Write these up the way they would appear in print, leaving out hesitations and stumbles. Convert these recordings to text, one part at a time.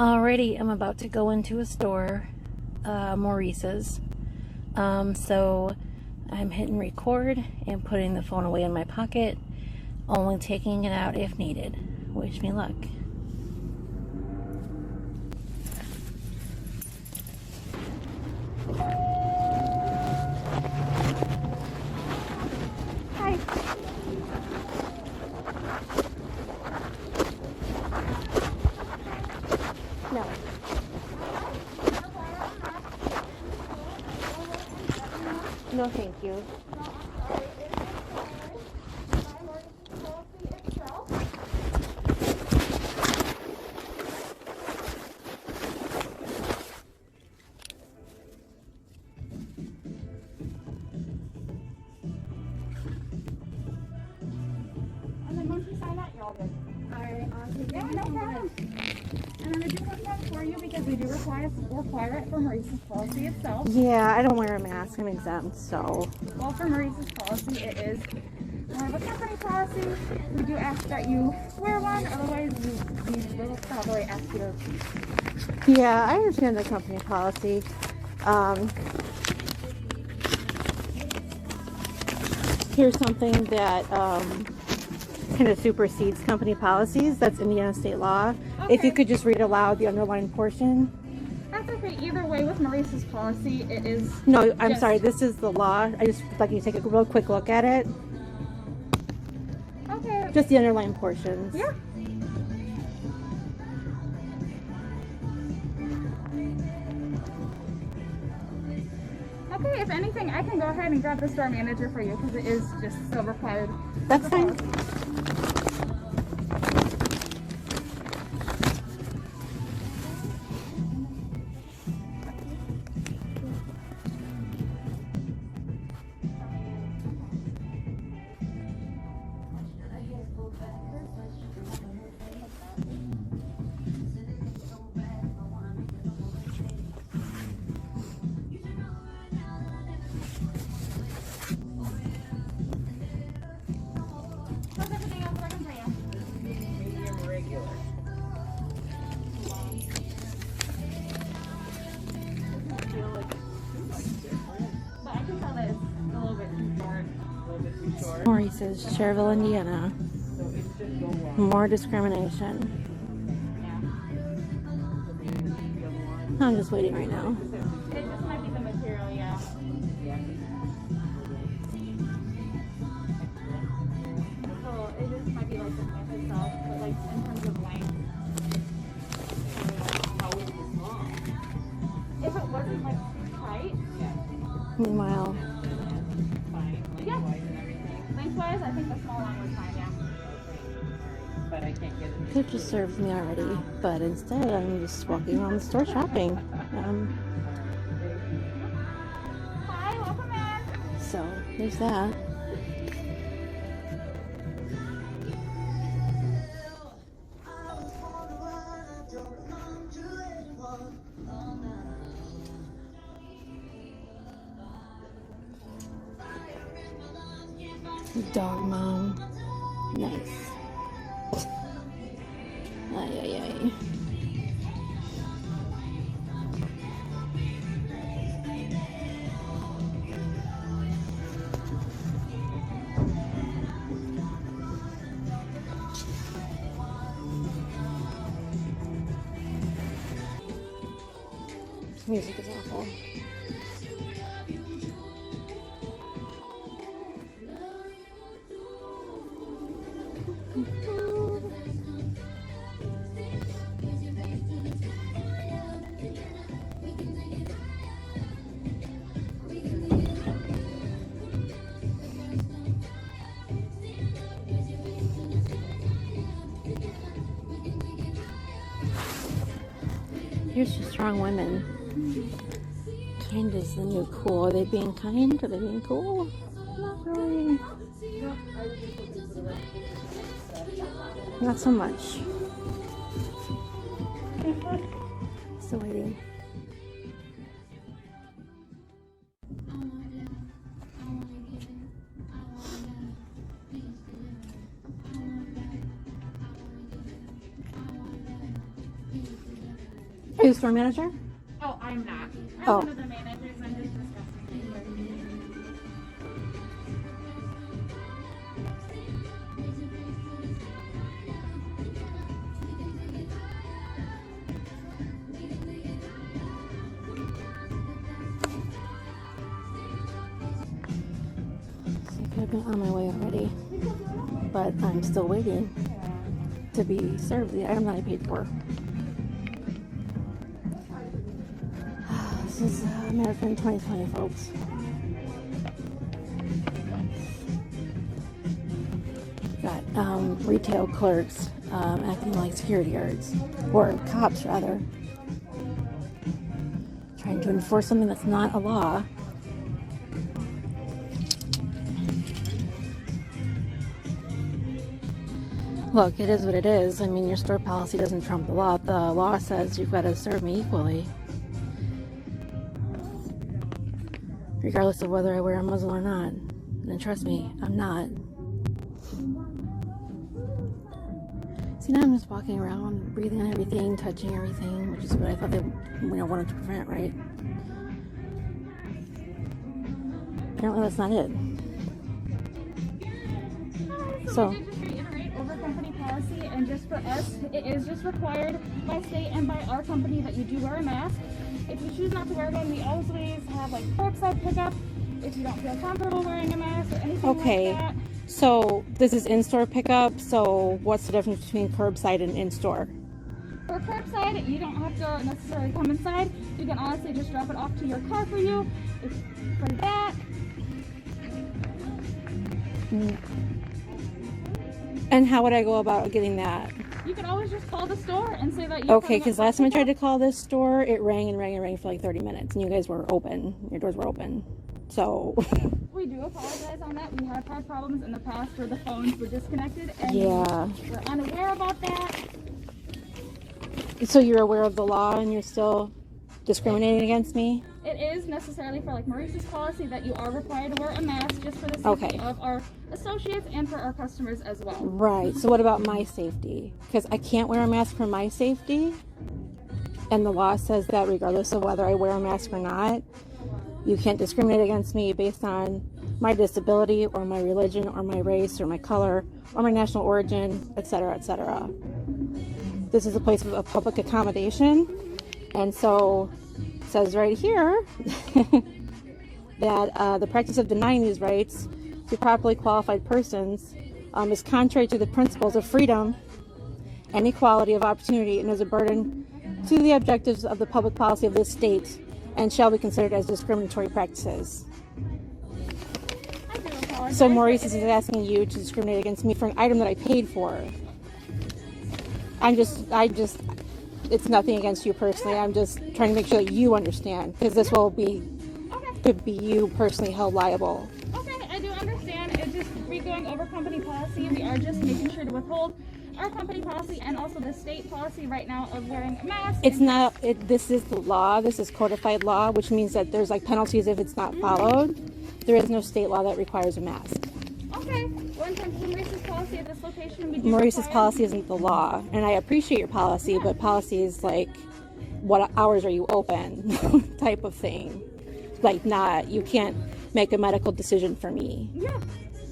Alrighty, I'm about to go into a store, Maurice's. So I'm hitting record and putting the phone away in my pocket, only taking it out if needed. Wish me luck. Hi. No. No, thank you. And then once you sign that, you're all good. Yeah, no problem. And then I do have that for you because we do require it for Maurice's policy itself. Yeah, I don't wear a mask. I'm exempt, so. Well, for Maurice's policy, it is more of a company policy. We do ask that you wear one, otherwise we will probably ask you to. Yeah, I understand the company policy. Here's something that kind of supersedes company policies. That's Indiana state law. Okay. If you could just read aloud the underlying portion. That's okay. Either way, with Maurice's policy, it is. No, I'm sorry. This is the law. I just would like you to take a real quick look at it. Okay. Just the underlying portions. Yeah. Okay, if anything, I can go ahead and grab the store manager for you because it is just still required. That's fine. What's everything else that I can tell you? Medium regular. But I can tell that it's a little bit too short. A little bit too short. Maurice's, Cherville, Indiana. So it should go well. More discrimination. Yeah. I'm just waiting right now. It just might be the material, yeah. So it just might be like the length itself, but like in terms of length. How is it small? If it wasn't like too tight, Meanwhile, Fine, Yeah. lengthwise and everything. lengthwise, I think the small one was fine, yeah. But I can't get it. could have just served me already, but instead I'm just walking around the store shopping. Hi, welcome in. So there's that. Dog mom. Nice. Ay, ay, ay. Music is awful. Here's to strong women. Kind is the new cool. Are they being kind? Are they being cool? Not really. Not so much. Still waiting. Are you store manager? Oh, I'm not. I'm Oh. one of the managers. I'm just discussing things with you. So I could have been on my way already, but I'm still waiting to be served the item that I paid for. This is American 2020, folks. Got retail clerks acting like security guards, or cops rather, trying to enforce something that's not a law. Look, it is what it is. I mean, your store policy doesn't trump the law. The law says you've got to serve me equally, regardless of whether I wear a muzzle or not. And trust me, I'm not. See, now I'm just walking around, breathing on everything, touching everything, which is what I thought they wanted to prevent, right? Apparently that's not it. So we did just reiterate over company policy, and just for us, it is just required by state and by our company that you do wear a mask. If you choose not to wear one, we always have like curbside pickup if you don't feel comfortable wearing a mask or anything okay. like that. So this is in-store pickup. So what's the difference between curbside and in-store? For curbside, you don't have to necessarily come inside. You can honestly just drop it off to your car for you. If for that. And how would I go about getting that? You can always just call the store and say that you. Okay, because last time I tried to call this store, it rang and rang and rang for like 30 minutes, and you guys were open. Your doors were open. So. We do apologize on that. We have had problems in the past where the phones were disconnected, and Yeah. we're unaware about that. So you're aware of the law, and you're still discriminating against me? It is necessarily for like Maurice's policy that you are required to wear a mask just for the safety Okay. of our associates and for our customers as well. Right. So what about my safety? Because I can't wear a mask for my safety, and the law says that regardless of whether I wear a mask or not, you can't discriminate against me based on my disability or my religion or my race or my color or my national origin, etc., etc. This is a place of public accommodation, and so it says right here that the practice of denying these rights to properly qualified persons is contrary to the principles of freedom and equality of opportunity and is a burden to the objectives of the public policy of this state and shall be considered as discriminatory practices. I do apologize. So Maurices is asking you to discriminate against me for an item that I paid for. It's nothing against you personally. I'm just trying to make sure that you understand, because this will be, could be you personally held liable. Okay, I do understand. It's just going over company policy. We are just making sure to withhold our company policy and also the state policy right now of wearing a mask. It's not, this is the law. This is codified law, which means that there's like penalties if it's not followed. There is no state law that requires a mask. Okay. Well, in terms of Maurice's policy at this location, we do Maurice's require- policy isn't the law, and I appreciate your policy, but policy is like, what hours are you open type of thing. Like, not, you can't make a medical decision for me. Yeah,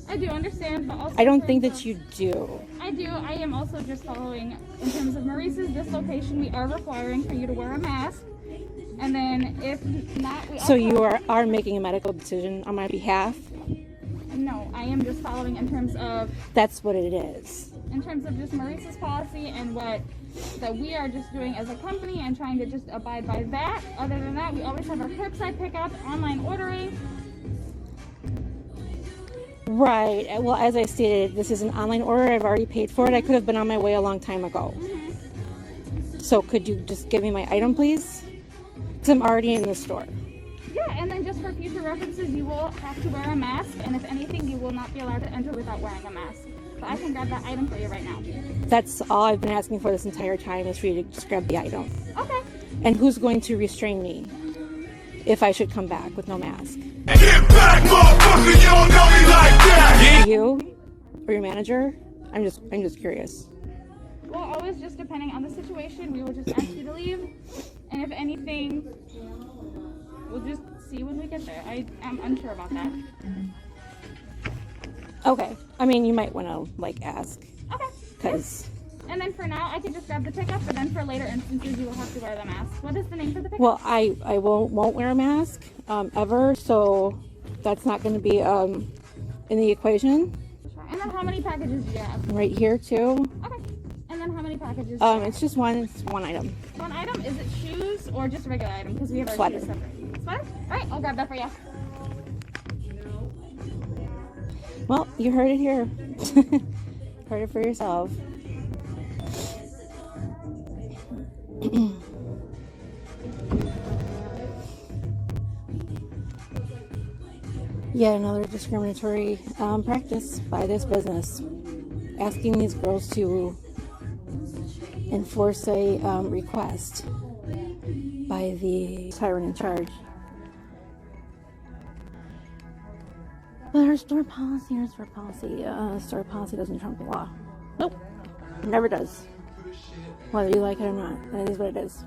I do understand, but also I don't think that you do. I do. I am also just following in terms of Maurice's this location. We are requiring for you to wear a mask, and then if not, we So also, you are making a medical decision on my behalf? No, I am just following in terms of That's what it is. just Maurice's policy and what that we are just doing as a company and trying to just abide by that. Other than that, we always have our curbside pickup, online ordering. Right. Well, as I stated, this is an online order. I've already paid for it. I could have been on my way a long time ago. So could you just give me my item, please? Because I'm already in the store. Yeah, and then just for future references, you will have to wear a mask, and if anything, you will not be allowed to enter without wearing a mask. So I can grab that item for you right now. That's all I've been asking for this entire time, is for you to just grab the item. Okay. And who's going to restrain me if I should come back with no mask? Get back, motherfucker, you don't know me like that. You or your manager? I'm just curious. Well, always just depending on the situation, we will just ask you to leave. And if anything, we'll just see when we get there. I'm unsure about that. Okay. I mean, you might want to like ask. Okay. Because. And then for now, I can just grab the pickup, but then for later instances, you will have to wear the mask. What is the name for the pickup? Well, I won't wear a mask ever, so that's not going to be in the equation. And then how many packages do you have? Right here too. Okay. And then how many packages? It's just one. It's one item. One item? Is it shoes or just a regular item? Because we have our Sweater. shoes separate. Sweater? All right, I'll grab that for you. Well, you heard it here. Heard it for yourself. Yet another discriminatory practice by this business, asking these girls to enforce a request by the tyrant in charge. But our store policy store policy doesn't trump the law. Nope, it never does. Whether you like it or not, that is what it is.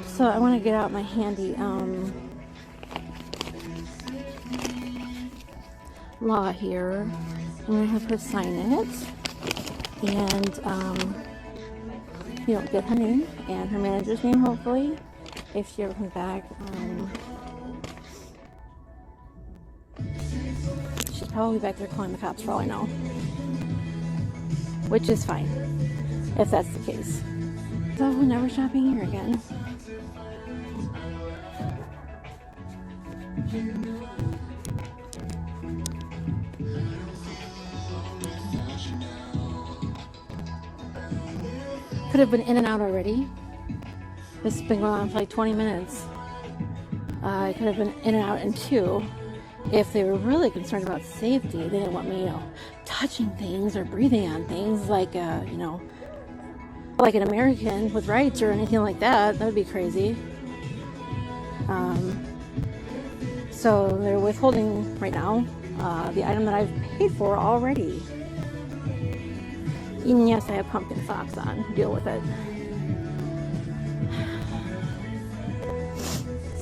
So I want to get out my handy law here. I'm going to have her sign it. And, get her name and her manager's name, hopefully, if she ever comes back. She's probably back there calling the cops for all I know. Which is fine, if that's the case. So we're never shopping here again. Could have been in and out already. This has been going on for like 20 minutes. I could have been in and out in 2. If they were really concerned about safety, they didn't want me, touching things or breathing on things like, like an American with rights or anything like that. That would be crazy. So they're withholding right now the item that I've paid for already. And yes, I have pumpkin socks on. Deal with it.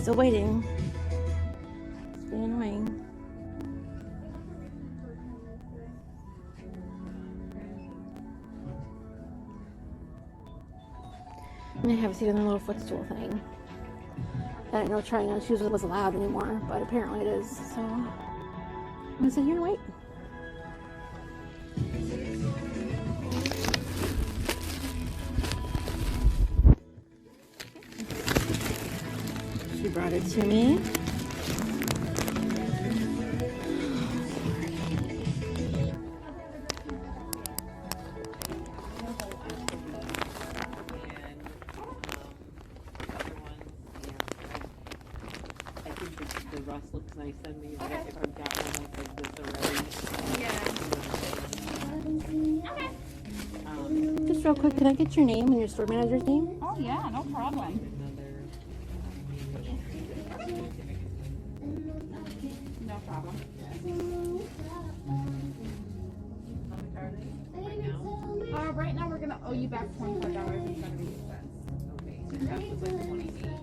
Still waiting. It's being annoying. And they have a seat on their little footstool thing. I didn't know trying on shoes was allowed anymore, but apparently it is. So I'm gonna sit here and wait. She brought it to me. The rust looks nice on me. Okay. If I've got one like this already. Yeah. Okay. Just real quick, can I get your name and your store manager's name? Oh yeah, no problem. No problem. Right now we're gonna owe you back $25 and 70 cents.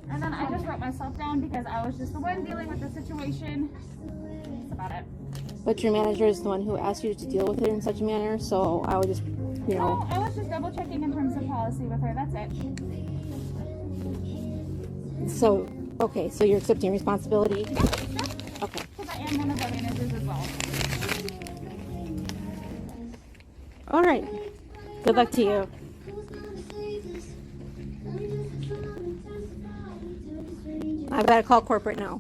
And then I just wrote myself down because I was just the one dealing with the situation. That's about it. But your manager is the one who asked you to deal with it in such a manner, so I would just, No, I was just double checking in terms of policy with her. That's it. So, okay, so you're accepting responsibility? Yeah, sure. Okay. Because I am one of the managers as well. All right. Good luck to you. I've got to call corporate now.